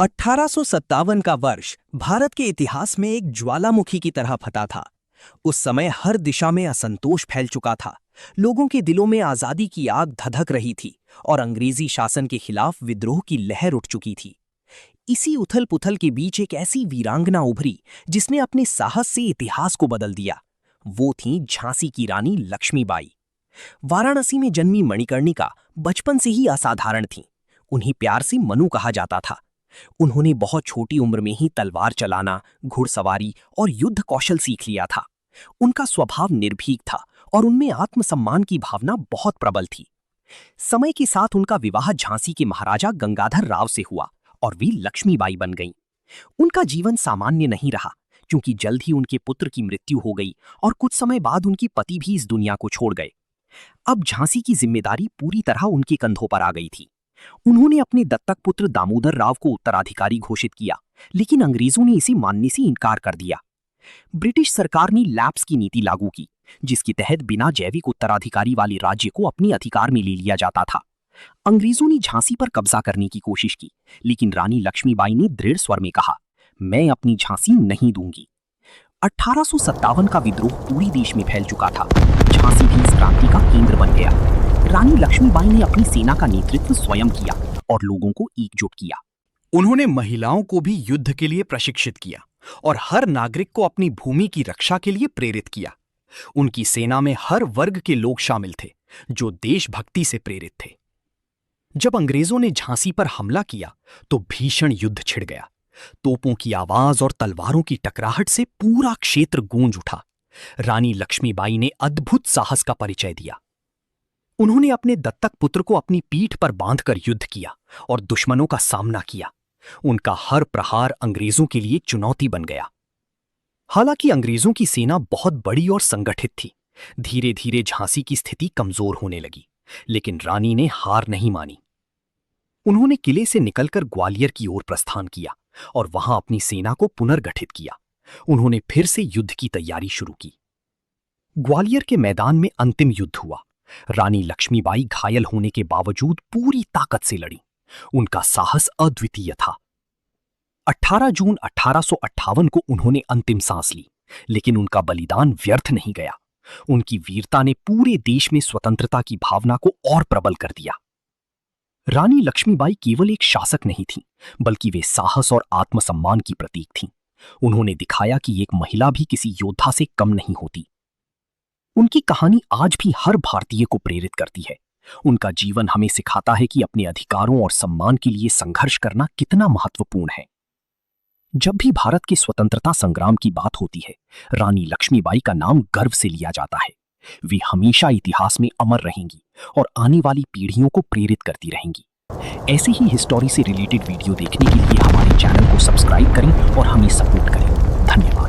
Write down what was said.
1857 का वर्ष भारत के इतिहास में एक ज्वालामुखी की तरह फटा था। उस समय हर दिशा में असंतोष फैल चुका था। लोगों के दिलों में आजादी की आग धधक रही थी और अंग्रेजी शासन के खिलाफ विद्रोह की लहर उठ चुकी थी। इसी उथल पुथल के बीच एक ऐसी वीरांगना उभरी जिसने अपने साहस से इतिहास को बदल दिया। वो थी झांसी की रानी लक्ष्मीबाई। वाराणसी में जन्मी मणिकर्णिका बचपन से ही असाधारण थीं। उन्हें प्यार से मनु कहा जाता था। उन्होंने बहुत छोटी उम्र में ही तलवार चलाना, घुड़सवारी और युद्ध कौशल सीख लिया था। उनका स्वभाव निर्भीक था और उनमें आत्मसम्मान की भावना बहुत प्रबल थी। समय के साथ उनका विवाह झांसी के महाराजा गंगाधर राव से हुआ और वे लक्ष्मीबाई बन गईं। उनका जीवन सामान्य नहीं रहा, क्योंकि जल्द ही उनके पुत्र की मृत्यु हो गई और कुछ समय बाद उनके पति भी इस दुनिया को छोड़ गए। अब झांसी की जिम्मेदारी पूरी तरह उनके कंधों पर आ गई थी। उन्होंने अपने दत्तक पुत्र दामोदर राव को उत्तराधिकारी घोषित किया, लेकिन अंग्रेजों ने इसे मानने से इनकार कर दिया। ब्रिटिश सरकार ने लैप्स की नीति लागू की, जिसके तहत बिना जैविक उत्तराधिकारी वाले राज्य को अपने अधिकार में ले लिया जाता था। अंग्रेजों ने झांसी पर कब्जा करने की कोशिश की, लेकिन रानी लक्ष्मीबाई ने दृढ़ स्वर में कहा, मैं अपनी झांसी नहीं दूंगी। 1857 का विद्रोह पूरी देश में फैल चुका था। झांसी भी इस क्रांति का केंद्र बन गया। रानी लक्ष्मीबाई ने अपनी सेना का नेतृत्व स्वयं किया और लोगों को एकजुट किया। उन्होंने महिलाओं को भी युद्ध के लिए प्रशिक्षित किया और हर नागरिक को अपनी भूमि की रक्षा के लिए प्रेरित किया। उनकी सेना में हर वर्ग के लोग शामिल थे, जो देशभक्ति से प्रेरित थे। जब अंग्रेजों ने झांसी पर हमला किया तो भीषण युद्ध छिड़ गया। तोपों की आवाज और तलवारों की टकराहट से पूरा क्षेत्र गूंज उठा। रानी लक्ष्मीबाई ने अद्भुत साहस का परिचय दिया। उन्होंने अपने दत्तक पुत्र को अपनी पीठ पर बांधकर युद्ध किया और दुश्मनों का सामना किया। उनका हर प्रहार अंग्रेजों के लिए चुनौती बन गया। हालांकि अंग्रेजों की सेना बहुत बड़ी और संगठित थी। धीरे धीरे झांसी की स्थिति कमजोर होने लगी, लेकिन रानी ने हार नहीं मानी। उन्होंने किले से निकलकर ग्वालियर की ओर प्रस्थान किया और वहां अपनी सेना को पुनर्गठित किया। उन्होंने फिर से युद्ध की तैयारी शुरू की। ग्वालियर के मैदान में अंतिम युद्ध हुआ। रानी लक्ष्मीबाई घायल होने के बावजूद पूरी ताकत से लड़ी। उनका साहस अद्वितीय था। 18 जून 1858 को उन्होंने अंतिम सांस ली, लेकिन उनका बलिदान व्यर्थ नहीं गया। उनकी वीरता ने पूरे देश में स्वतंत्रता की भावना को और प्रबल कर दिया। रानी लक्ष्मीबाई केवल एक शासक नहीं थी, बल्कि वे साहस और आत्मसम्मान की प्रतीक थीं। उन्होंने दिखाया कि एक महिला भी किसी योद्धा से कम नहीं होती। उनकी कहानी आज भी हर भारतीय को प्रेरित करती है। उनका जीवन हमें सिखाता है कि अपने अधिकारों और सम्मान के लिए संघर्ष करना कितना महत्वपूर्ण है। जब भी भारत के स्वतंत्रता संग्राम की बात होती है, रानी लक्ष्मीबाई का नाम गर्व से लिया जाता है। वे हमेशा इतिहास में अमर रहेंगी और आने वाली पीढ़ियों को प्रेरित करती रहेंगी। ऐसे ही हिस्टोरी से रिलेटेड वीडियो देखने के लिए हमारे चैनल को सब्सक्राइब करें और हमें सपोर्ट करें। धन्यवाद।